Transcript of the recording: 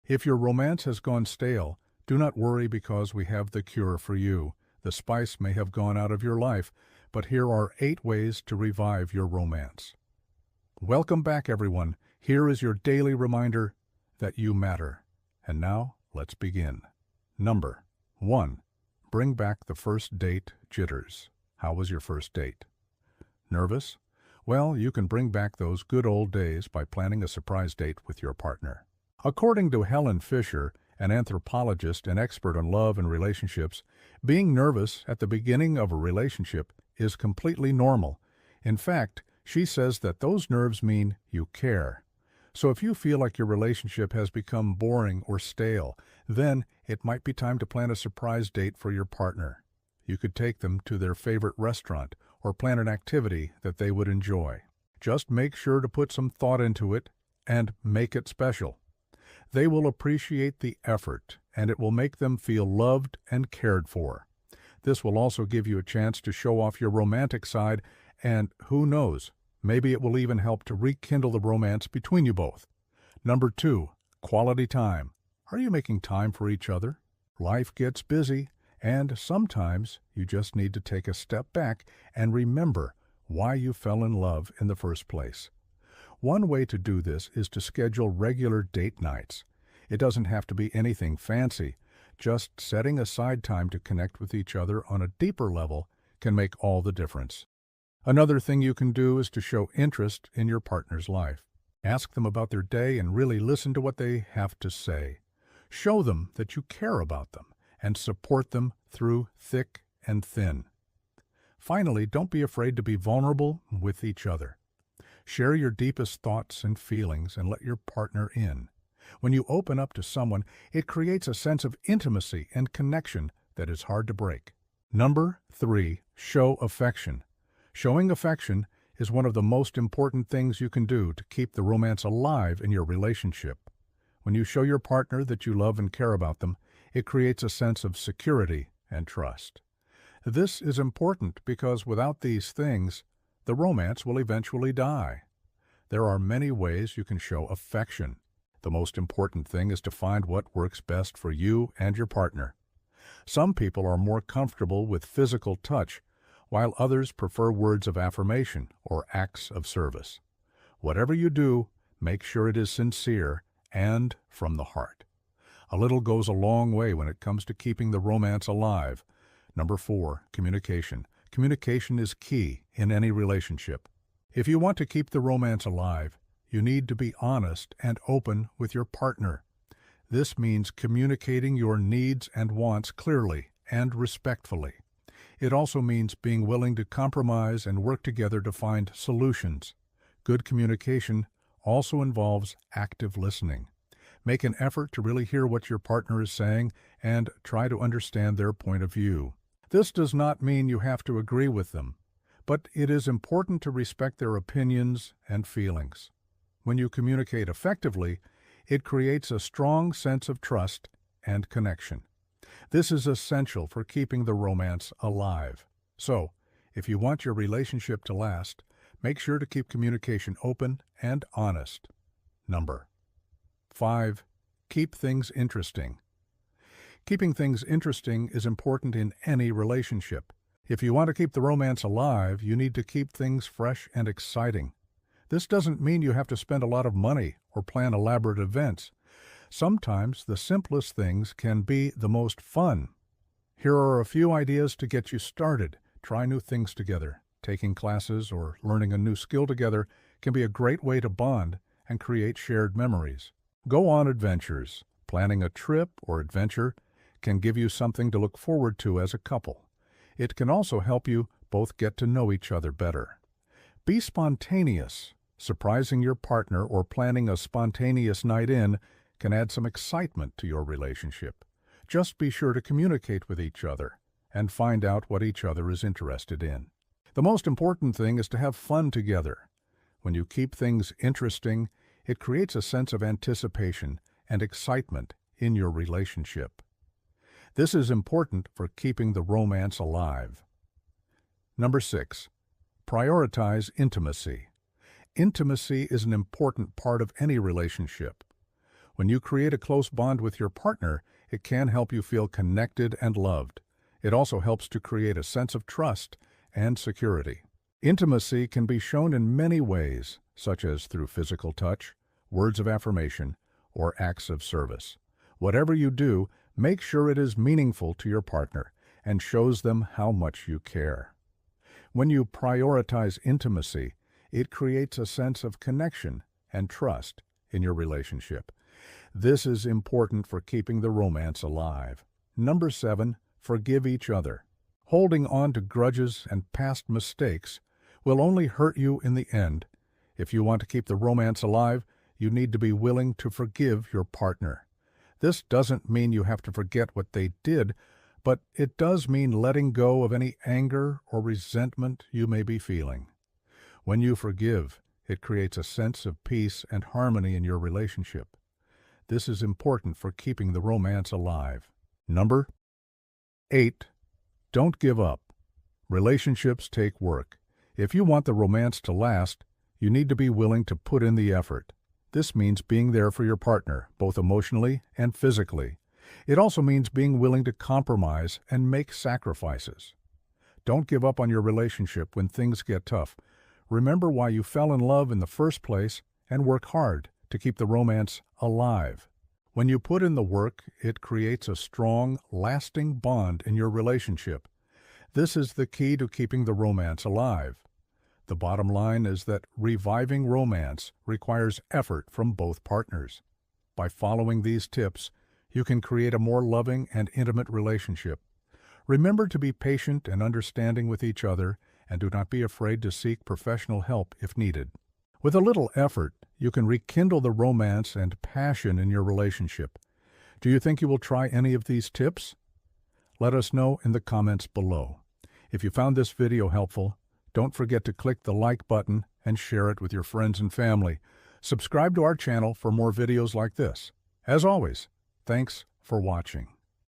If your romance has gone stale, do not worry because we have the cure for you. The spice may have gone out of your life, but here are 8 ways to revive your romance. Welcome back, everyone. Here is your daily reminder that you matter. And now, let's begin. Number 1. Bring back the first date jitters. How was your first date? Nervous? Well, you can bring back those good old days by planning a surprise date with your partner. According to Helen Fisher, an anthropologist and expert on love and relationships, being nervous at the beginning of a relationship is completely normal. In fact, she says that those nerves mean you care. So if you feel like your relationship has become boring or stale, then it might be time to plan a surprise date for your partner. You could take them to their favorite restaurant or plan an activity that they would enjoy. Just make sure to put some thought into it and make it special. They will appreciate the effort, and it will make them feel loved and cared for. This will also give you a chance to show off your romantic side, and who knows, maybe it will even help to rekindle the romance between you both. Number 2, quality time. Are you making time for each other? Life gets busy, and sometimes you just need to take a step back and remember why you fell in love in the first place. One way to do this is to schedule regular date nights. It doesn't have to be anything fancy. Just setting aside time to connect with each other on a deeper level can make all the difference. Another thing you can do is to show interest in your partner's life. Ask them about their day and really listen to what they have to say. Show them that you care about them and support them through thick and thin. Finally, don't be afraid to be vulnerable with each other. Share your deepest thoughts and feelings and let your partner in. When you open up to someone, it creates a sense of intimacy and connection that is hard to break. Number 3, show affection. Showing affection is one of the most important things you can do to keep the romance alive in your relationship. When you show your partner that you love and care about them, it creates a sense of security and trust. This is important because without these things, the romance will eventually die. There are many ways you can show affection. The most important thing is to find what works best for you and your partner. Some people are more comfortable with physical touch, while others prefer words of affirmation or acts of service. Whatever you do, make sure it is sincere and from the heart. A little goes a long way when it comes to keeping the romance alive. Number 4, communication. Communication is key in any relationship. If you want to keep the romance alive, you need to be honest and open with your partner. This means communicating your needs and wants clearly and respectfully. It also means being willing to compromise and work together to find solutions. Good communication also involves active listening. Make an effort to really hear what your partner is saying and try to understand their point of view. This does not mean you have to agree with them, but it is important to respect their opinions and feelings. When you communicate effectively, it creates a strong sense of trust and connection. This is essential for keeping the romance alive. So, if you want your relationship to last, make sure to keep communication open and honest. Number 5, keep things interesting. Keeping things interesting is important in any relationship. If you want to keep the romance alive, you need to keep things fresh and exciting. This doesn't mean you have to spend a lot of money or plan elaborate events. Sometimes the simplest things can be the most fun. Here are a few ideas to get you started. Try new things together. Taking classes or learning a new skill together can be a great way to bond and create shared memories. Go on adventures. Planning a trip or adventure can give you something to look forward to as a couple. It can also help you both get to know each other better. Be spontaneous. Surprising your partner or planning a spontaneous night in can add some excitement to your relationship. Just be sure to communicate with each other and find out what each other is interested in. The most important thing is to have fun together. When you keep things interesting, it creates a sense of anticipation and excitement in your relationship. This is important for keeping the romance alive. Number 6, prioritize intimacy. Intimacy is an important part of any relationship. When you create a close bond with your partner, it can help you feel connected and loved. It also helps to create a sense of trust and security. Intimacy can be shown in many ways, such as through physical touch, words of affirmation, or acts of service. Whatever you do, make sure it is meaningful to your partner and shows them how much you care. When you prioritize intimacy, it creates a sense of connection and trust in your relationship. This is important for keeping the romance alive. Number 7, forgive each other. Holding on to grudges and past mistakes will only hurt you in the end. If you want to keep the romance alive, you need to be willing to forgive your partner. This doesn't mean you have to forget what they did, but it does mean letting go of any anger or resentment you may be feeling. When you forgive, it creates a sense of peace and harmony in your relationship. This is important for keeping the romance alive. Number 8, don't give up. Relationships take work. If you want the romance to last, you need to be willing to put in the effort. This means being there for your partner, both emotionally and physically. It also means being willing to compromise and make sacrifices. Don't give up on your relationship when things get tough. Remember why you fell in love in the first place and work hard to keep the romance alive. When you put in the work, it creates a strong, lasting bond in your relationship. This is the key to keeping the romance alive. The bottom line is that reviving romance requires effort from both partners. By following these tips, you can create a more loving and intimate relationship. Remember to be patient and understanding with each other, and do not be afraid to seek professional help if needed. With a little effort, you can rekindle the romance and passion in your relationship. Do you think you will try any of these tips? Let us know in the comments below. If you found this video helpful, don't forget to click the like button and share it with your friends and family. Subscribe to our channel for more videos like this. As always, thanks for watching.